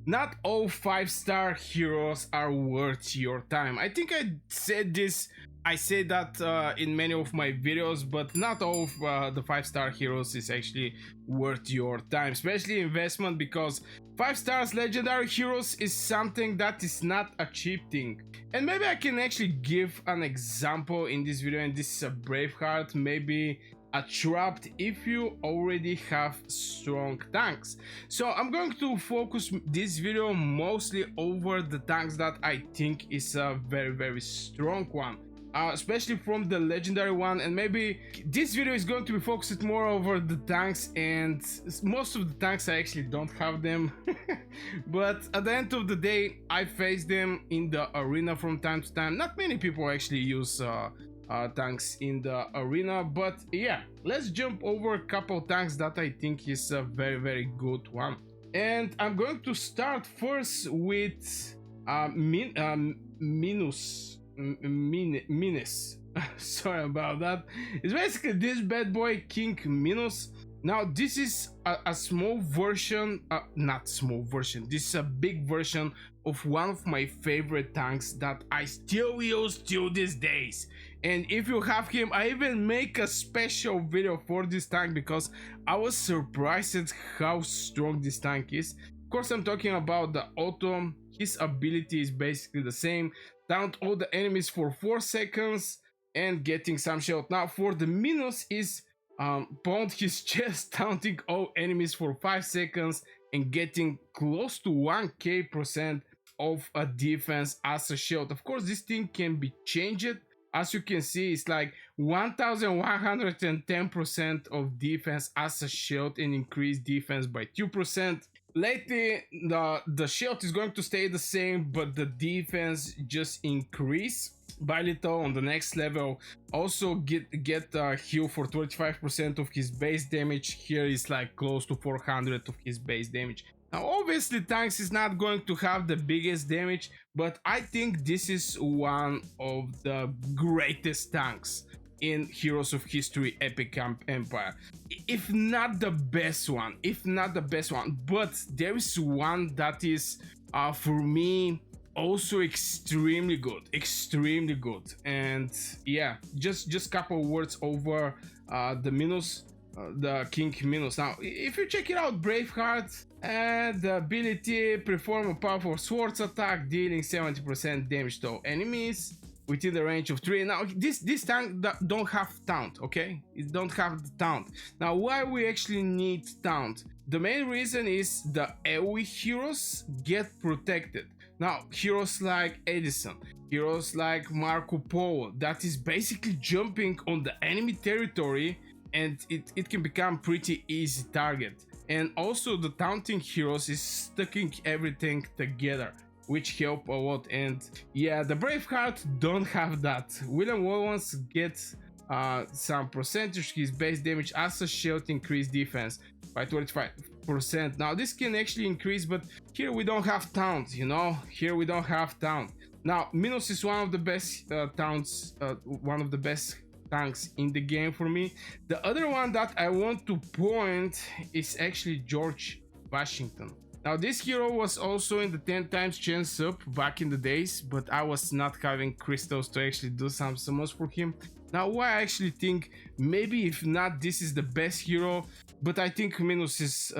not all 5-star heroes are worth your time. I think I said this. I say that in many of my videos, but not all of the 5-star heroes is actually worth your time, especially investment, because 5 stars legendary heroes is something that is not a cheap thing. And maybe I can actually give an example in this video, and this is a Braveheart, maybe a Trapped if you already have strong tanks. So I'm going to focus this video mostly over the tanks that I think is a very strong one. Especially from the legendary one, and maybe this video is going to be focused more over the tanks, and most of the tanks I actually don't have them. But at the end of the day, I face them in the arena from time to time. Not many people actually use tanks in the arena, but yeah, let's jump over a couple tanks that I think is a very good one. And I'm going to start first with Minos. Sorry about that. It's basically this bad boy, King Minos. Now this is a small version, not small version, this is a big version of one of my favorite tanks that I still use till these days. And if you have him, I even make a special video for this tank because I was surprised at how strong this tank is. Of course, I'm talking about the Auto. His ability is basically the same. Taunt all the enemies for 4 seconds and getting some shield. Now for the Minos is pound his chest, taunting all enemies for 5 seconds and getting close to 1k% of a defense as a shield. Of course, this thing can be changed. As you can see, it's like 1110% of defense as a shield and increased defense by 2%. Lately, the shield is going to stay the same, but the defense just increase by little on the next level. Also get heal for 25% of his base damage. Here is like close to 400 of his base damage. Now obviously tanks is not going to have the biggest damage, but I think this is one of the greatest tanks in Heroes of History Epic Empire, if not the best one, but there is one that is for me also extremely good. And yeah, just couple words over the Minos, the King Minos. Now if you check it out, Braveheart, the ability perform a powerful swords attack dealing 70% damage to enemies within the range of 3. Now this tank don't have taunt, okay? It don't have the taunt. Now why we actually need taunt? The main reason is the AoE heroes get protected. Now heroes like Edison, heroes like Marco Polo, that is basically jumping on the enemy territory, and it can become pretty easy target. And also the taunting heroes is sticking everything together, which help a lot. And yeah, the Braveheart don't have that. William Wallace gets some percentage his base damage as a shield, increased defense by 25%. Now this can actually increase, but here we don't have taunt, you know, here we don't have taunt. Now Minos is one of the best taunts, one of the best tanks in the game for me. The other one that I want to point is actually George Washington. Now this hero was also in the 10 times chance up back in the days, but I was not having crystals to actually do some summons for him. Now why I actually think maybe if not this is the best hero, but I think Minos is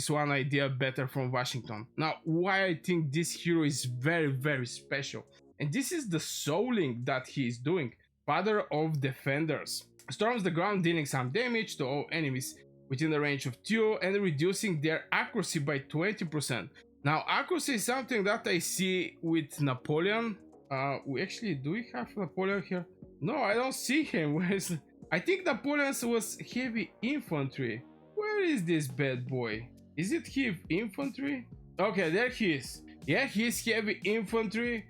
one idea better from Washington. Now why I think this hero is very special, and this is the souling that he is doing. Father of Defenders. Storms the ground, dealing some damage to all enemies within the range of 2 and reducing their accuracy by 20%. Now accuracy is something that I see with Napoleon. Do we have Napoleon here? No, I don't see him. Where is? I think Napoleon was heavy infantry. Where is this bad boy? Is it heavy infantry? Okay, there he is. Yeah, he is heavy infantry.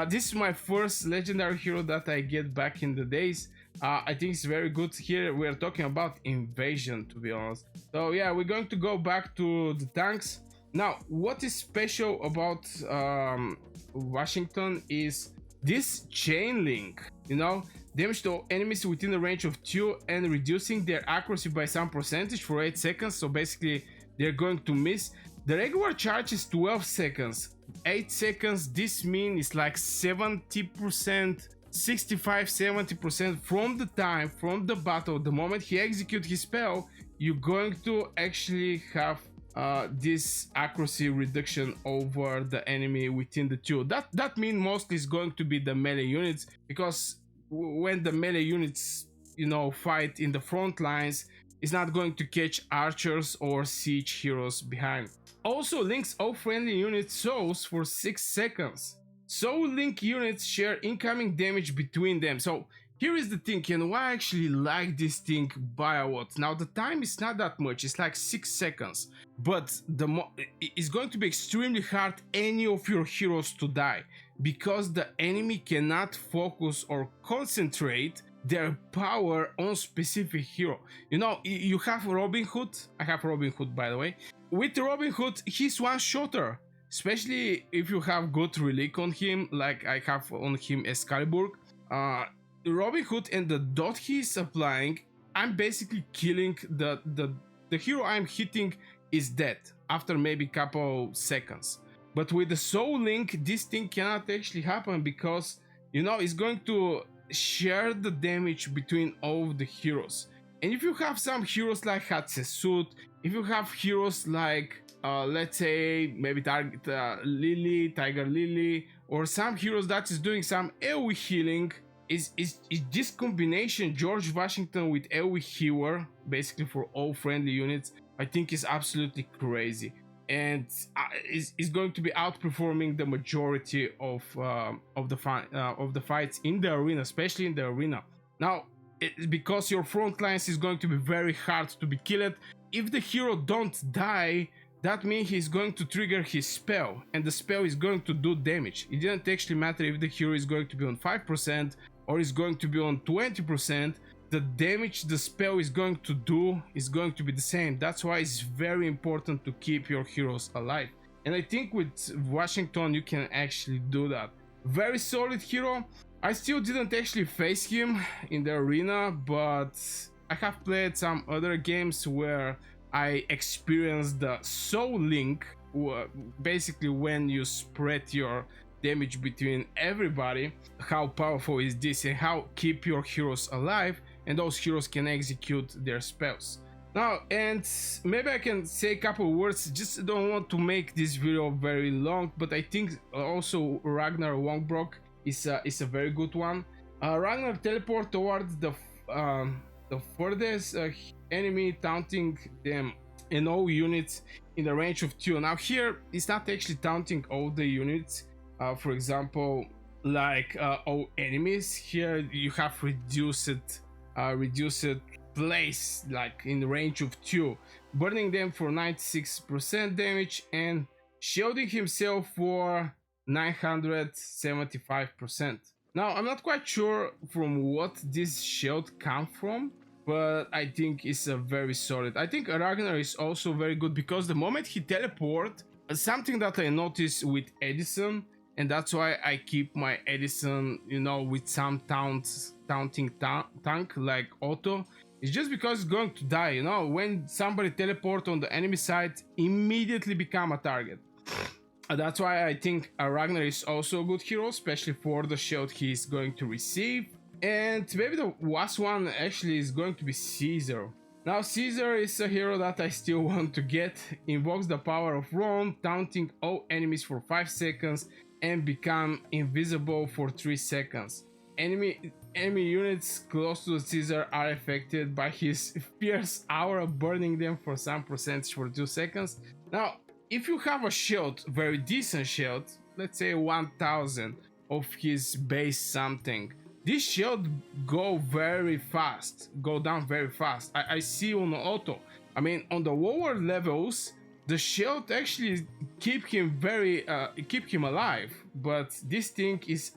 This is my first legendary hero that I get back in the days. I think it's very good. Here we're talking about invasion, to be honest. So yeah, we're going to go back to the tanks. Now what is special about Washington is this chain link, you know, damage to enemies within the range of 2 and reducing their accuracy by some percentage for 8 seconds. So basically they're going to miss. The regular charge is 12 seconds. 8 seconds, this means it's like 70%, 65-70% from the time, from the battle, the moment he executes his spell, you're going to actually have this accuracy reduction over the enemy within the two. That means mostly is going to be the melee units, because when the melee units, you know, fight in the front lines, it's not going to catch archers or siege heroes behind. Also, Link's all friendly unit souls for 6 seconds. Soul Link units share incoming damage between them. So here is the thing, and why I actually like this thing by a lot. Now the time is not that much, it's like 6 seconds, but it's going to be extremely hard any of your heroes to die, because the enemy cannot focus or concentrate their power on specific hero. You know, you have Robin Hood. I have Robin Hood, by the way. With Robin Hood, he's one-shotter, especially if you have good relic on him, like I have on him Excalibur. Robin Hood and the dot he's applying, I'm basically killing the hero I'm hitting is dead after maybe couple seconds. But with the Soul Link, this thing cannot actually happen, because, you know, it's going to share the damage between all the heroes. And if you have some heroes like Hatshepsut, if you have heroes like let's say maybe Lily, Tiger Lily, or some heroes that is doing some AoE healing, is this combination George Washington with AoE healer, basically for all friendly units, I think is absolutely crazy, and is going to be outperforming the majority of the fights in the arena, especially in the arena. Now, because your front lines is going to be very hard to be killed. If the hero don't die, that means he's going to trigger his spell, and the spell is going to do damage. It didn't actually matter if the hero is going to be on 5% or is going to be on 20%, the damage the spell is going to do is going to be the same. That's why it's very important to keep your heroes alive. And I think with Washington you can actually do that. Very solid hero. I still didn't actually face him in the arena, but I have played some other games where I experienced the Soul Link, basically when you spread your damage between everybody. How powerful is this, and how keep your heroes alive, and those heroes can execute their spells. Now, and maybe I can say a couple words, just don't want to make this video very long, but I think also Ragnar Longbrock is a very good one. Ragnar teleport towards the furthest enemy, taunting them and all units in the range of 2. Now here it's not actually taunting all the units, for example, like all enemies. Here you have reduced place, like in the range of 2, burning them for 96% damage and shielding himself for 975%. Now I'm not quite sure from what this shield come from, but I think it's a very solid. I think Ragnar is also very good, because the moment he teleport, something that I noticed with Edison, and that's why I keep my Edison, you know, with some taunting tank like Otto, it's just because it's going to die, you know. When somebody teleport on the enemy side, immediately become a target. That's why I think Ragnar is also a good hero, especially for the shield he's going to receive. And maybe the last one actually is going to be Caesar. Now Caesar is a hero that I still want to get. Invokes the power of Rome, taunting all enemies for 5 seconds and become invisible for 3 seconds. Enemy units close to Caesar are affected by his fierce aura, burning them for some percentage for 2 seconds. Now, if you have a shield, very decent shield, let's say 1000 of his base something, this shield go down very fast. I see on Otto. I mean, on the lower levels, the shield actually keep him alive, but this thing is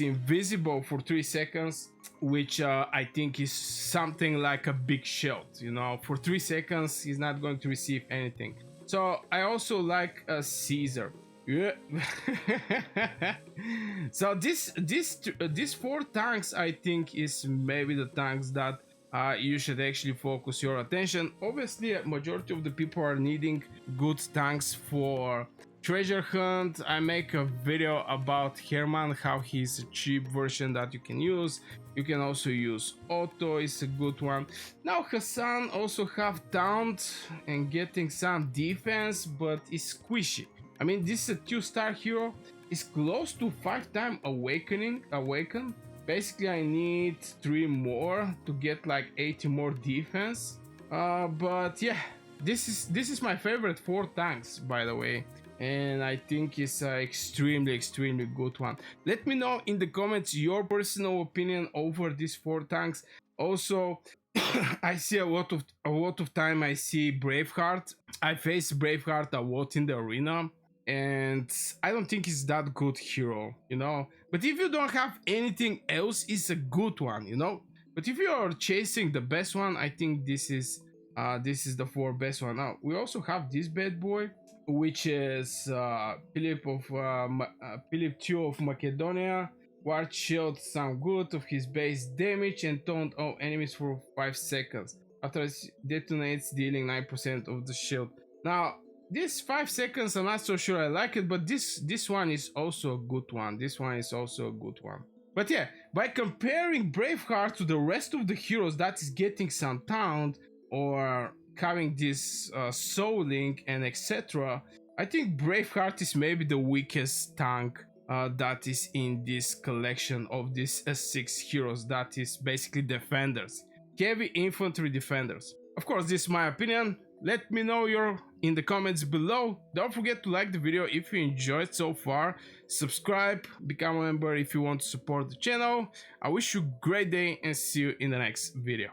invisible for 3 seconds, which I think is something like a big shield. You know, for 3 seconds he's not going to receive anything. So I also like Caesar. Yeah. So these 4 tanks, I think, is maybe the tanks that you should actually focus your attention. Obviously, a majority of the people are needing good tanks for treasure hunt. I make a video about Herman, how he's a cheap version that you can use. You can also use Otto, is a good one. Now Hassan also have taunt and getting some defense, but it's squishy. I mean, this is a 2-star hero. It's close to 5-time awaken. Basically, I need 3 more to get like 80 more defense. But yeah, this is my favorite 4 tanks, by the way, and I think it's an extremely good one. Let me know in the comments your personal opinion over these 4 tanks. Also, I see a lot of time I see Braveheart. I face Braveheart a lot in the arena, and I don't think it's that good hero, you know. But if you don't have anything else, it's a good one, you know. But if you are chasing the best one, I think this is the 4 best one. Now we also have this bad boy, which is Philip II of Macedonia. Ward shield some good of his base damage and taunt all enemies for 5 seconds after it detonates, dealing 9% of the shield. Now this 5 seconds, I'm not so sure I like it, but this one is also a good one. This one is also a good one. But yeah, by comparing Braveheart to the rest of the heroes that is getting some taunt or having this soul link and etc., I think Braveheart is maybe the weakest tank that is in this collection of these S6 heroes, that is basically defenders, heavy infantry defenders. Of course, this is my opinion. Let me know your in the comments below. Don't forget to like the video if you enjoyed so far. Subscribe, become a member if you want to support the channel. I wish you a great day and see you in the next video.